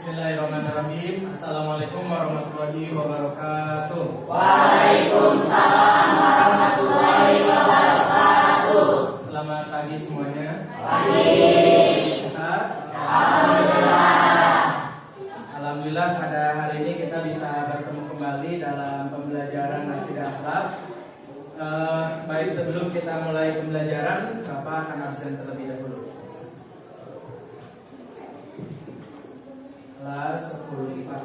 Bismillahirrahmanirrahim. Assalamualaikum warahmatullahi wabarakatuh. Waalaikumsalam warahmatullahi wabarakatuh. Selamat pagi semuanya. Pagi. Sehat? Alhamdulillah. Alhamdulillah pada hari ini kita bisa bertemu kembali dalam pembelajaran akidah akhlak. Baik, sebelum kita mulai pembelajaran, Bapak akan absen terlebih dahulu. Kelas 10 IPA.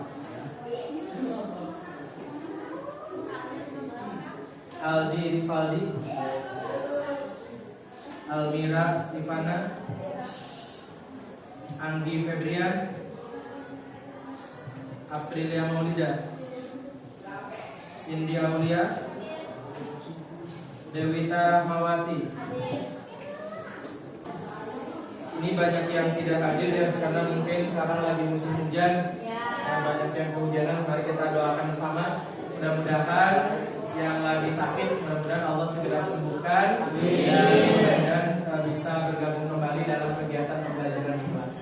Aldi Rifaldi, Almira Ivana, Anggi Febrian, Aprilia Maulida, Cindy Aulia, Dewita Rahmawati. Ini banyak yang tidak hadir ya, karena mungkin sekarang lagi musim hujan. Banyak yang kehujanan. Mari kita doakan bersama. Mudah-mudahan yang lagi sakit, mudah-mudahan Allah segera sembuhkan dan bisa bergabung kembali dalam kegiatan pembelajaran di kelas.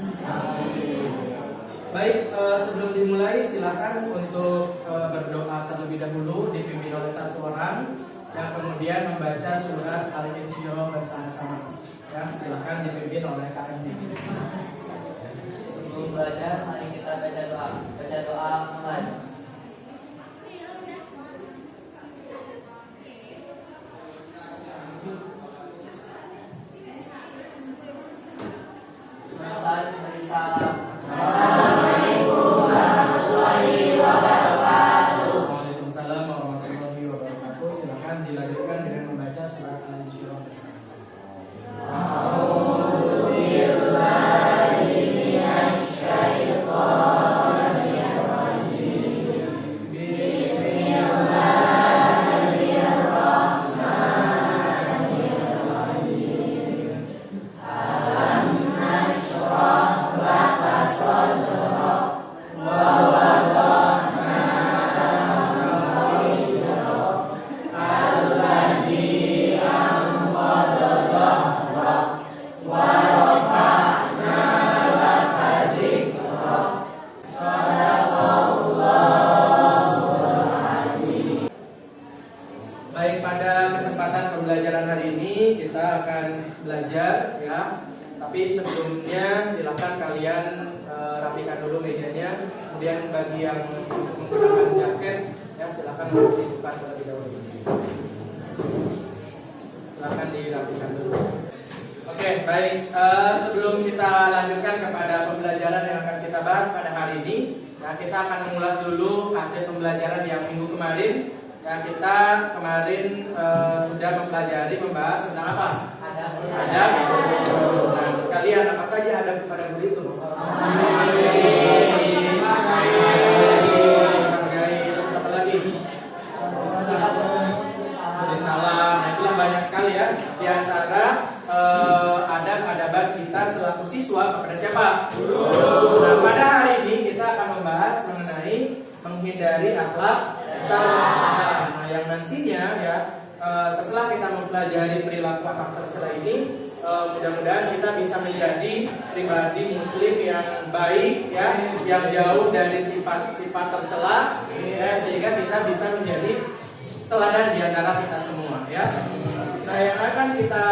Baik, sebelum dimulai silakan untuk berdoa terlebih dahulu, dipimpin oleh satu orang yang kemudian membaca surat Al-Insyirah bersama-sama. Ya, silakan dipimpin oleh KMD. Sebelum belajar, mari kita baca doa. Baca doa mulai. Selesai beri salam. Assalamualaikum warahmatullahi wabarakatuh. Waalaikumsalam warahmatullahi wabarakatuh. Silakan dilanjutkan dengan membaca surat Al-Insyirah bersama-sama. Baik, pada kesempatan pembelajaran hari ini kita akan belajar ya. Tapi sebelumnya silakan kalian rapikan dulu mejanya. Kemudian bagi yang menggunakan jaket ya silakan dibuka terlebih dahulu. Silakan dirapikan dulu. Oke, baik. Sebelum kita lanjutkan kepada pembelajaran yang akan kita bahas pada hari ini, ya kita akan mengulas dulu hasil pembelajaran yang minggu kemarin. Ya, kita kemarin sudah mempelajari membahas tentang apa? Adab. Nah, kalian apa saja adab kepada guru itu? Menghargai, terus apa lagi? Beri salam. Nah, itulah banyak sekali ya. Di antara adab-adaban kita selaku siswa kepada siapa? Guru. Nah, pada hari ini kita akan membahas mengenai menghindari akhlak tercela. Nah, yang nantinya ya setelah kita mempelajari perilaku akhlak tercela ini, mudah-mudahan kita bisa menjadi pribadi muslim yang baik ya, yang jauh dari sifat-sifat tercela ya, sehingga kita bisa menjadi teladan di antara kita semua ya. Nah, yang akan kita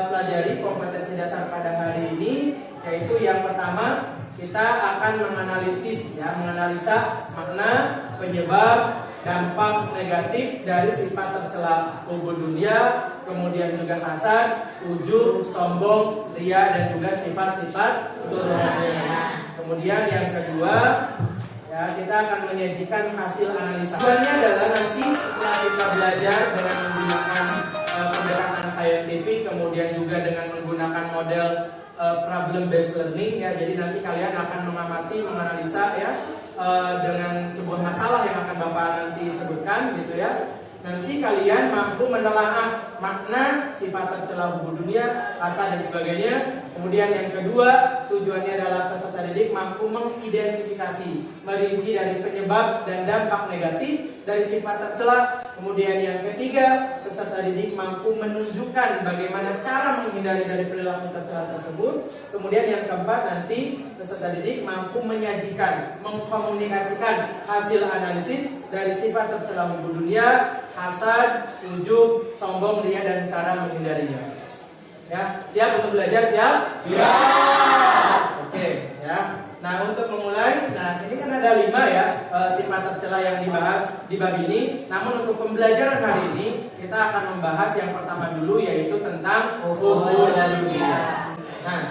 pelajari kompetensi dasar pada hari ini yaitu yang pertama, kita akan menganalisis ya, menganalisa makna, penyebab, dampak negatif dari sifat tercela hubud dunia, kemudian juga hasad, ujub, sombong, ria, dan juga sifat-sifat turunannya. Kemudian yang kedua, ya kita akan menyajikan hasil analisa. Tujuannya adalah nanti setelah kita belajar dengan menggunakan pendekatan saintifik, kemudian juga dengan menggunakan model problem based learning ya. Jadi nanti kalian akan mengamati, menganalisa ya dengan sebuah masalah yang akan Bapak nanti sebutkan gitu ya. Nanti kalian mampu menelaah makna, sifat tercela hubud dunia, hasad dan sebagainya. Kemudian yang kedua, tujuannya adalah peserta didik mampu mengidentifikasi, merinci dari penyebab dan dampak negatif dari sifat tercela. Kemudian yang ketiga, peserta didik mampu menunjukkan bagaimana cara menghindari dari perilaku tercela tersebut. Kemudian yang keempat, nanti peserta didik mampu menyajikan, mengkomunikasikan hasil analisis dari sifat tercela hubbu dunia, hasad, ujub, sombong, ria, dan cara menghindarinya. Ya, siap untuk belajar? Siap? Siap. Oke, ya. Nah, untuk memulai, ini kan ada 5 ya sifat tercela yang dibahas di bab ini. Namun untuk pembelajaran hari ini kita akan membahas yang pertama dulu, yaitu tentang hubbu dunia. Nah,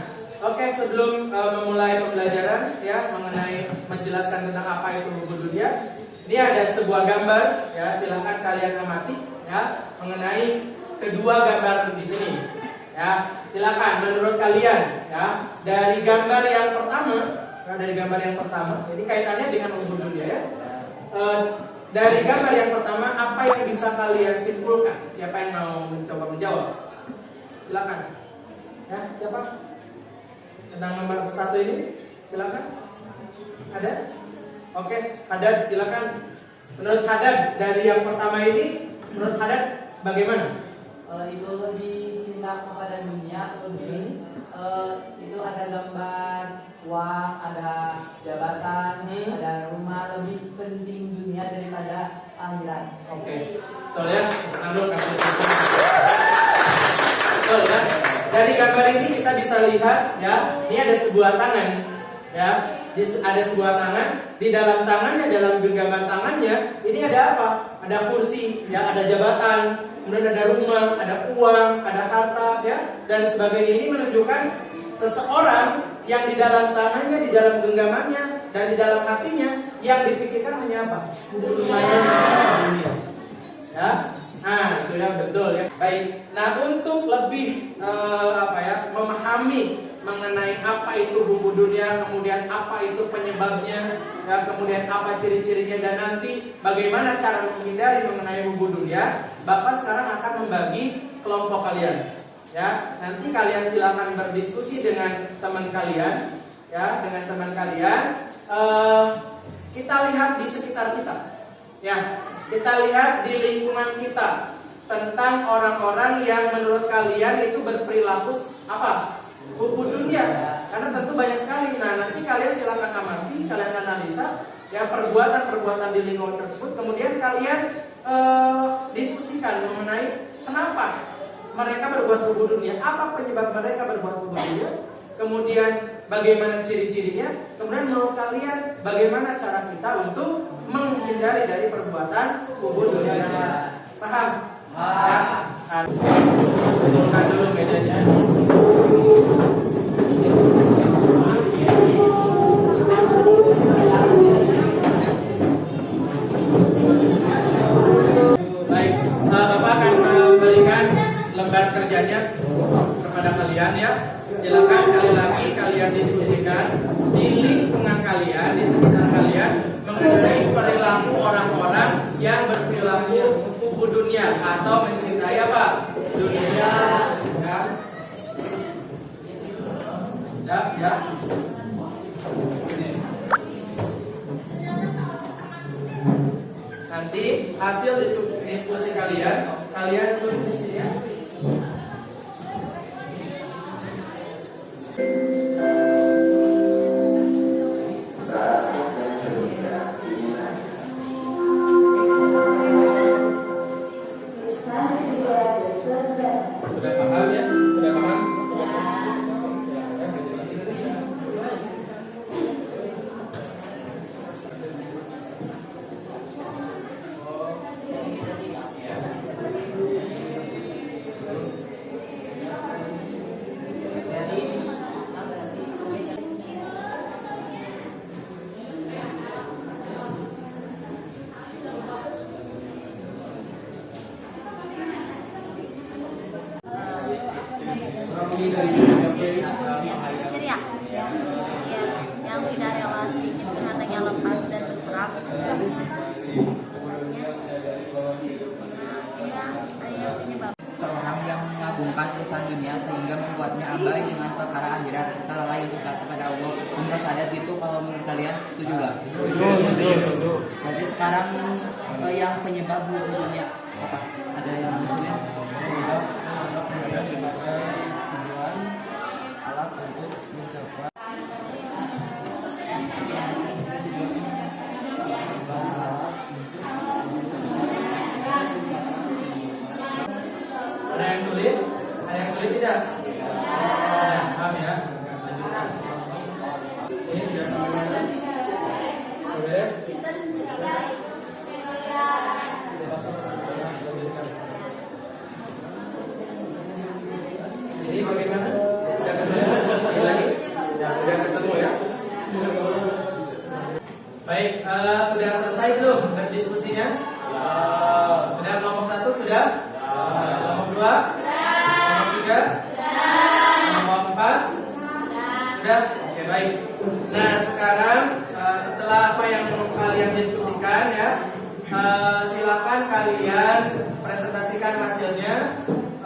oke, sebelum memulai pembelajaran ya mengenai menjelaskan tentang apa itu hubbu dunia, ini ada sebuah gambar ya, silakan kalian amati ya mengenai kedua gambar di sini. Ya, silakan menurut kalian ya dari gambar yang pertama. Nah, dari gambar yang pertama, ini kaitannya dengan hubbu dunia ya. Dari gambar yang pertama, apa yang bisa kalian simpulkan? Siapa yang mau mencoba menjawab? Silakan. Ya, siapa? Tentang nomor 1 ini, silakan. Ada? Oke, Hadad, silakan. Menurut Hadad, dari yang pertama ini, menurut Hadad bagaimana? Itu lebih cinta kepada dunia, lebih itu ada gambar uang, ada jabatan, ada rumah, lebih penting dunia daripada akhirat. Oke, betul ya. Betul ya. Dari gambar ini kita bisa lihat ya, ini ada sebuah tangan ya. Ada sebuah tangan, di dalam tangannya, dalam genggaman tangannya, ini ada apa? Ada kursi, ya, ada jabatan, kemudian ada rumah, ada uang, ada harta, ya, dan sebagainya. Ini menunjukkan seseorang yang di dalam tangannya, di dalam genggamannya, dan di dalam hatinya yang difikirkan hanya apa? Dunia. Ya, nah itu ya betul ya. Baik. Nah untuk lebih memahami mengenai apa itu hubbu dunia, kemudian apa itu penyebabnya, ya, kemudian apa ciri-cirinya, dan nanti bagaimana cara menghindari mengenai hubbu dunia, Bapak sekarang akan membagi kelompok kalian. Ya, nanti kalian silakan berdiskusi dengan teman kalian, ya, dengan teman kalian. Kita lihat di sekitar kita, ya, kita lihat di lingkungan kita tentang orang-orang yang menurut kalian itu berperilaku apa? Hubbu dunia. Karena tentu banyak sekali. Nah, nanti kalian silakan amati, kalian analisa ya perbuatan-perbuatan di lingkungan tersebut, kemudian kalian diskusikan mengenai kenapa mereka berbuat hubbu dunia, apa penyebab mereka berbuat hubbu dunia, kemudian bagaimana ciri-cirinya, kemudian menurut kalian bagaimana cara kita untuk menghindari dari perbuatan hubbu dunia. Paham? Ya. Bukan dulu bedanya. Baik, Bapak akan memberikan lembar kerjanya kepada kalian ya. Silakan sekali lagi kalian diskusikan di lingkungan kalian, di sekitar kalian mengenai perilaku orang-orang yang berperilaku hubbu dunia atau mencintai apa? Dunia. Ya. Nanti hasil diskusi kalian tulis di sini ya. Sudah paham ya? Sudah paham? Ceria, yang tidak rela sedikit hatinya lepas dan bergerak. Penyebab Seorang yang mengagungkan akan urusan dunia sehingga membuatnya abai dengan perkara akhirat serta lalai untuk taat kepada Allah. Menurut kalian gitu, kalau menurut kalian setuju nggak? Setuju. Berarti sekarang yang penyebab buku dunia apa? Ada yang maksudnya penyebab tujuan alat untuk mencapai Ada yang sulit? Ada yang sulit tidak? Paham ya? Lanjutkan. Ini sudah sampai mana? Beres? Ini bagaimana? Sudah kesulitan? Lagi? Sudah ketemu ya? Baik, sudah selesai belum berdiskusinya? Sudah kelompok 1 sudah? Kelompok 2? Kelompok 3? Kelompok 4? Sudah? Oke, baik. Nah, sekarang setelah apa yang kalian diskusikan ya, silakan kalian presentasikan hasilnya.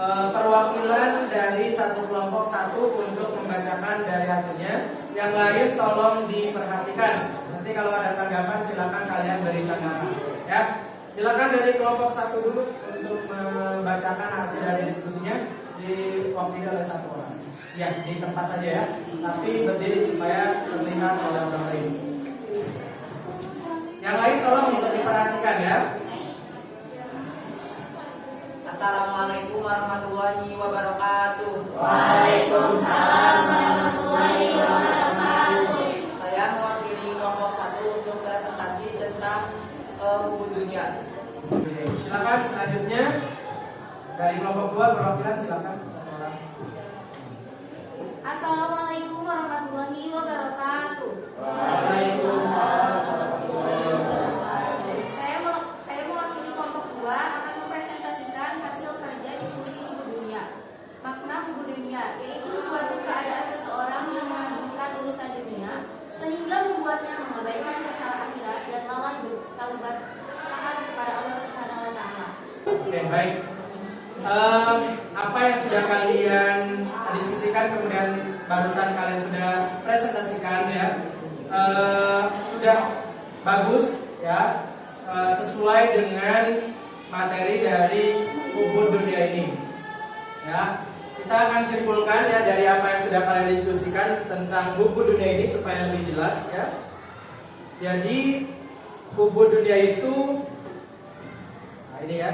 Perwakilan dari satu kelompok 1 untuk membacakan dari hasilnya. Yang lain tolong diperhatikan. Nanti kalau ada tanggapan silakan kalian beri tanggapan ya. Silakan dari kelompok 1 dulu untuk membacakan hasil dari diskusinya. Diwakili oleh 1 orang. Ya, di tempat saja ya. Tapi berdiri supaya terlihat oleh orang lain. Yang lain tolong untuk diperhatikan ya. Assalamualaikum warahmatullahi wabarakatuh. Waalaikumsalam warahmatullahi wabarakatuh. Saya mewakili kelompok 1 untuk presentasi tentang buku dunia. Silakan selanjutnya dari kelompok 2 perwakilan silakan 1 orang. Assalamualaikum warahmatullahi wabarakatuh. Waalaikumsalam. Saya mewakili kelompok 2 akan mempresentasikan hasil kerja diskusi buku dunia. Makna buku dunia yaitu suatu keadaan seseorang yang mengagungkan urusan dunia sehingga membuatnya mengabaikan perkara akhirat dan lalai bertaubat taat kepada Allah Subhanahu wa taala. Oke, baik. Apa yang sudah kalian diskusikan kemudian barusan kalian sudah presentasikan ya, sudah bagus ya, sesuai dengan materi dari ubud dunia ini ya. Kita akan simpulkan ya dari apa yang sudah kalian diskusikan tentang ubud dunia ini supaya lebih jelas ya. Jadi ubud dunia itu ini ya.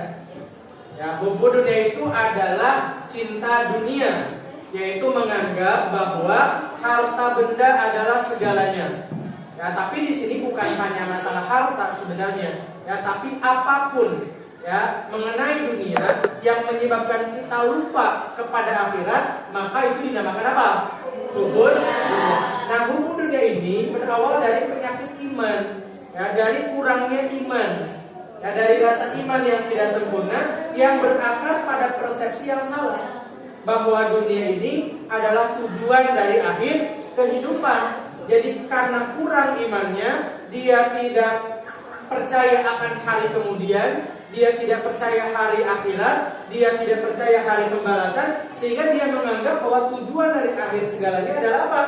Ya, ubud dunia itu adalah cinta dunia, yaitu menganggap bahwa harta benda adalah segalanya. Ya, tapi di sini bukan hanya masalah harta sebenarnya, ya, tapi apapun ya mengenai dunia yang menyebabkan kita lupa kepada akhirat, maka itu dinamakan apa? Ubud dunia. Nah, ubud dunia ini berawal dari penyakit iman, ya, dari kurangnya iman. Ya, dari rasa iman yang tidak sempurna yang berakar pada persepsi yang salah bahwa dunia ini adalah tujuan dari akhir kehidupan. Jadi karena kurang imannya, dia tidak percaya akan hari kemudian, dia tidak percaya hari akhirat, dia tidak percaya hari pembalasan, sehingga dia menganggap bahwa tujuan dari akhir segalanya adalah apa?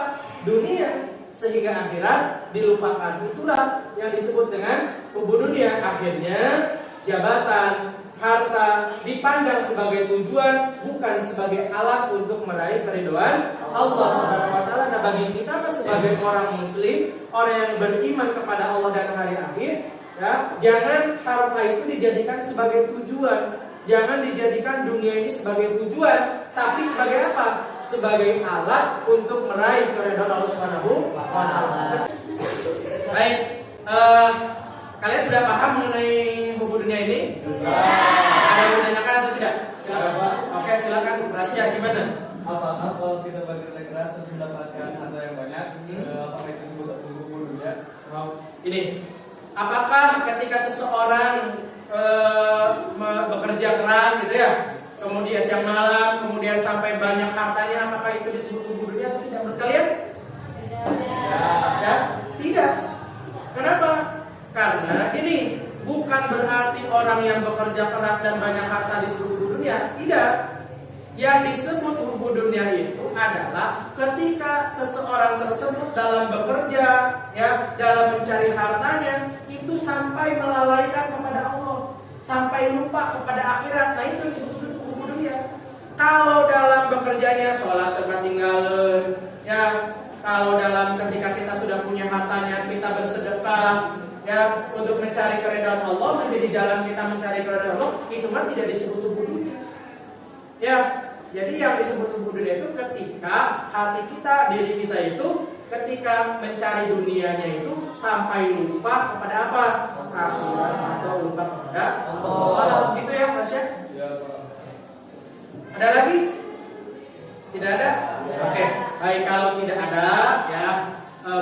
Dunia. Sehingga akhirat dilupakan. Itulah yang disebut dengan ubud dunia. Akhirnya jabatan, harta dipandang sebagai tujuan, bukan sebagai alat untuk meraih keridhaan Allah Subhanahu wa taala. Nah, bagi kita sebagai orang muslim, orang yang beriman kepada Allah dan hari akhir, ya, jangan harta itu dijadikan sebagai tujuan. Jangan dijadikan dunia ini sebagai tujuan, tapi sebagai apa? Sebagai alat untuk meraih keridhaan Allah Subhanahu wa taala. Baik, kalian sudah paham mengenai ubud dunia ini? Sudah. Ada yang menanyakan atau tidak? Silakan. Oke, silakan. Rahasia gimana? Apakah kalau kita bekerja keras terus mendapatkan harta yang banyak, apakah itu disebut ubud dunia? Ini, apakah ketika seseorang bekerja keras gitu ya, kemudian siang malam, kemudian sampai banyak hartanya, apakah itu disebut ubud dunia atau tidak? Menurut kalian? Ya, tidak. Kenapa? Karena ini bukan berarti orang yang bekerja keras dan banyak harta disebut ubud dunia. Tidak. Yang disebut hubbu dunia itu adalah ketika seseorang tersebut dalam bekerja, ya, dalam mencari hartanya itu sampai melalaikan kepada Allah, sampai lupa kepada akhirat. Nah itu disebut hubbu dunia. Kalau dalam bekerjanya sholat ketinggalan, ya, kalau dalam ketika kita sudah punya hartanya kita bersedekah, ya, untuk mencari keridhaan Allah, menjadi jalan kita mencari keridhaan Allah, itu kan tidak disebut hubbu dunia. Ya, jadi yang disebut hubbu dunia itu ketika hati kita, diri kita itu ketika mencari dunianya itu sampai lupa kepada apa? Akhirat, atau lupa kepada Allah. Gitu ya, Mas ya? Ada lagi? Tidak ada? Oke, baik, kalau tidak ada, ya,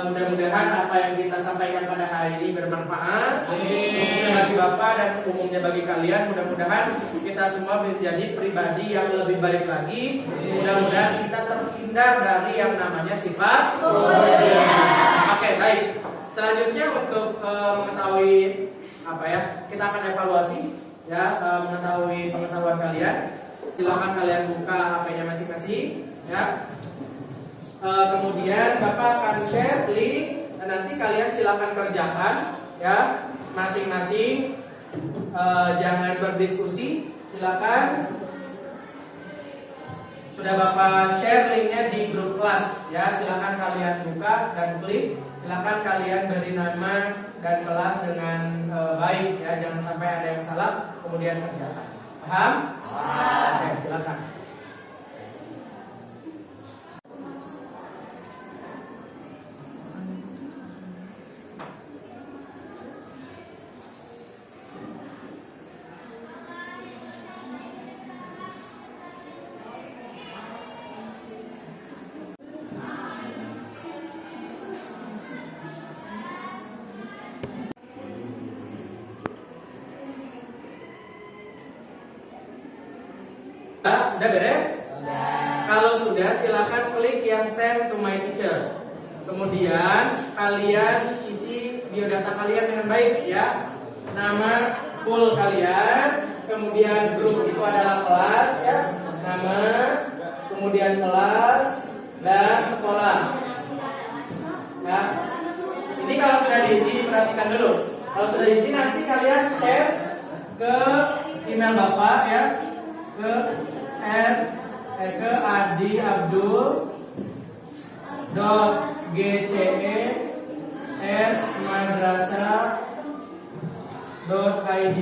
mudah-mudahan apa yang kita sampaikan pada hari ini bermanfaat, khususnya bagi Bapak dan umumnya bagi kalian. Mudah-mudahan kita semua menjadi pribadi yang lebih baik lagi. Mudah-mudahan kita terhindar dari yang namanya sifat. Oke, baik. Selanjutnya untuk mengetahui apa ya, kita akan evaluasi, ya, mengetahui pengetahuan kalian. Silakan kalian buka HP-nya masing-masing, ya. Kemudian Bapak akan share link dan nanti kalian silakan kerjakan, ya, masing-masing. Jangan berdiskusi, silakan. Sudah Bapak share linknya di grup kelas, ya, silakan kalian buka dan klik. Silakan kalian beri nama dan kelas dengan baik, ya, jangan sampai ada yang salah kemudian kerjakan. Paham? Oke, silakan. Udah beres? Kalau sudah, silakan klik yang send to my teacher. Kemudian kalian isi biodata kalian dengan baik, ya. Nama pool kalian, kemudian grup itu adalah kelas, ya. Nama, kemudian kelas dan sekolah. Ya. Ini kalau sudah diisi, perhatikan dulu. Kalau sudah diisi, nanti kalian share ke email Bapak, ya, ke adi.gce@madrasah.id.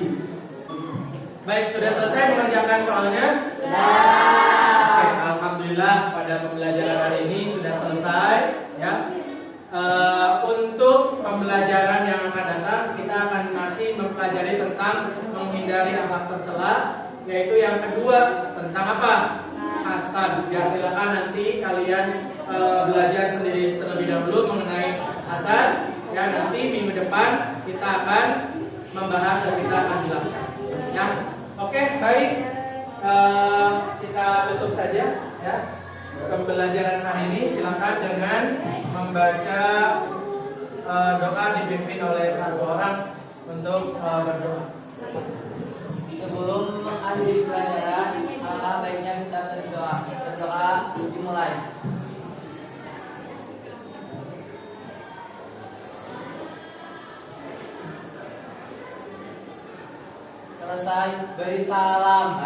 Baik, sudah selesai mengerjakan soalnya? Oke, alhamdulillah pada pembelajaran hari ini sudah selesai, ya. Untuk pembelajaran yang akan datang kita akan masih mempelajari tentang menghindari akhlak tercela, yaitu yang kedua tentang apa? Hasan. Ya, silakan nanti kalian belajar sendiri terlebih dahulu mengenai hasan. Ya, nanti minggu depan kita akan membahas dan kita akan jelaskan. Ya, oke, baik. Kita tutup saja, ya, pembelajaran hari ini. Silakan dengan membaca doa dipimpin oleh satu orang untuk berdoa. Sebelum mengakhiri pelajaran, alangkah baiknya kita berdoa. Berdoa dimulai. Selesai, beri salam.